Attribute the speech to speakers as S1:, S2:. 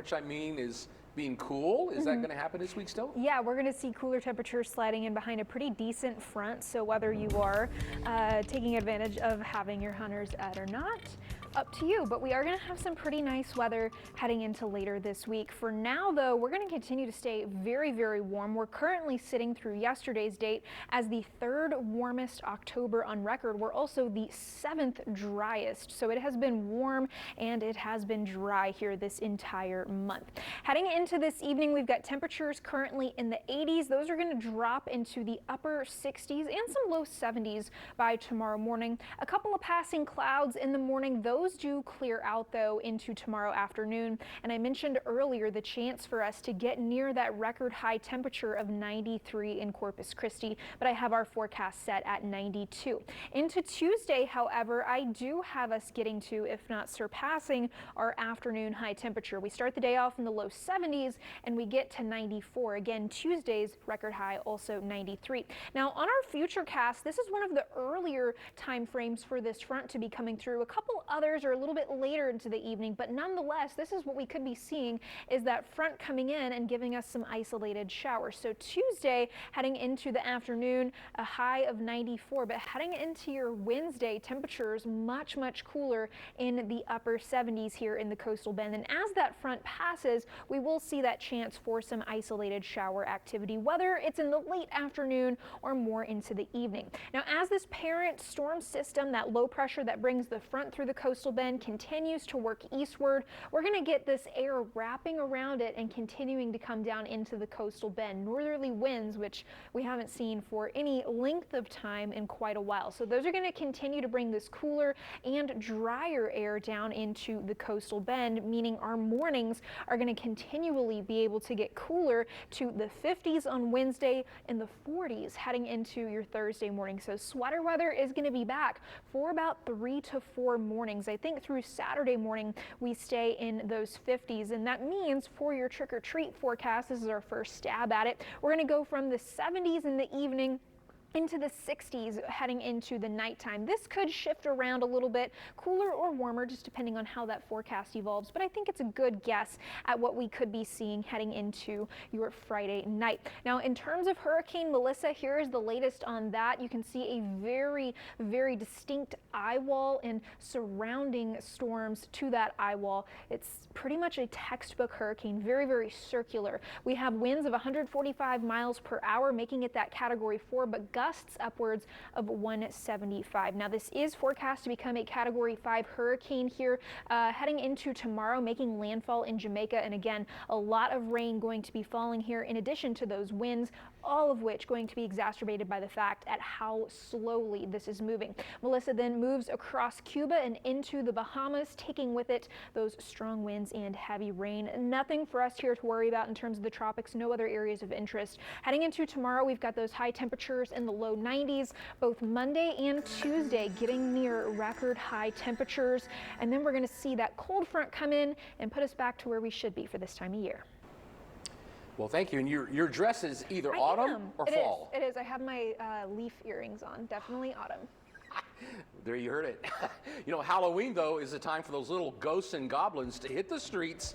S1: which I mean is being cool. Is that going to happen this week still?
S2: Yeah, we're going to see cooler temperatures sliding in behind a pretty decent front. So whether you are taking advantage of having your hunters out or not, up to you. But we are going to have some pretty nice weather heading into later this week. For now, though, we're going to continue to stay very, very warm. We're currently sitting through yesterday's date as the 3rd warmest October on record. We're also the 7th driest. So it has been warm and it has been dry here this entire month. Heading into this evening, we've got temperatures currently in the 80s. Those are going to drop into the upper 60s and some low 70s by tomorrow morning. A couple of passing clouds in the morning. Those do clear out, though, into tomorrow afternoon. And I mentioned earlier the chance for us to get near that record high temperature of 93 in Corpus Christi, but I have our forecast set at 92. Into Tuesday, however, I do have us getting to, if not surpassing, our afternoon high temperature. We start the day off in the low 70s and we get to 94. Again, Tuesday's record high also 93. Now, on our future cast, this is one of the earlier time frames for this front to be coming through. A couple others are a little bit later into the evening, but nonetheless, this is what we could be seeing, is that front coming in and giving us some isolated showers. So Tuesday, heading into the afternoon, a high of 94, but heading into your Wednesday, temperatures much, much cooler in the upper 70s here in the coastal bend. And as that front passes, we will see that chance for some isolated shower activity, whether it's in the late afternoon or more into the evening. Now, as this parent storm system, that low pressure that brings the front through the coastal bend, continues to work eastward, we're going to get this air wrapping around it and continuing to come down into the coastal bend. Northerly winds, which we haven't seen for any length of time in quite a while. So those are going to continue to bring this cooler and drier air down into the coastal bend, meaning our mornings are going to continually be able to get cooler to the 50s on Wednesday and the 40s heading into your Thursday morning. So sweater weather is going to be back for about 3 to 4 mornings. I think through Saturday morning we stay in those 50s, and that means for your trick-or-treat forecast, this is our first stab at it, we're going to go from the 70s in the evening into the 60s heading into the nighttime. This could shift around a little bit, cooler or warmer, just depending on how that forecast evolves. But I think it's a good guess at what we could be seeing heading into your Friday night. Now, in terms of Hurricane Melissa, here is the latest on that. You can see a very, very distinct eye wall and surrounding storms to that eye wall. It's pretty much a textbook hurricane, very, very circular. We have winds of 145 miles per hour, making it that Category 4, but gusts upwards of 175. Now, this is forecast to become a Category 5 hurricane here heading into tomorrow, making landfall in Jamaica. And again, a lot of rain going to be falling here in addition to those winds, all of which going to be exacerbated by the fact at how slowly this is moving. Melissa then moves across Cuba and into the Bahamas, taking with it those strong winds and heavy rain. Nothing for us here to worry about in terms of the tropics, no other areas of interest. Heading into tomorrow, we've got those high temperatures in the low 90s, both Monday and Tuesday, getting near record high temperatures. And then we're going to see that cold front come in and put us back to where we should be for this time of year.
S1: Well, thank you. And your dress is either autumn or fall.
S2: It is. I have my leaf earrings on. Definitely autumn.
S1: There you heard it. You know, Halloween, though, is a time for those little ghosts and goblins to hit the streets.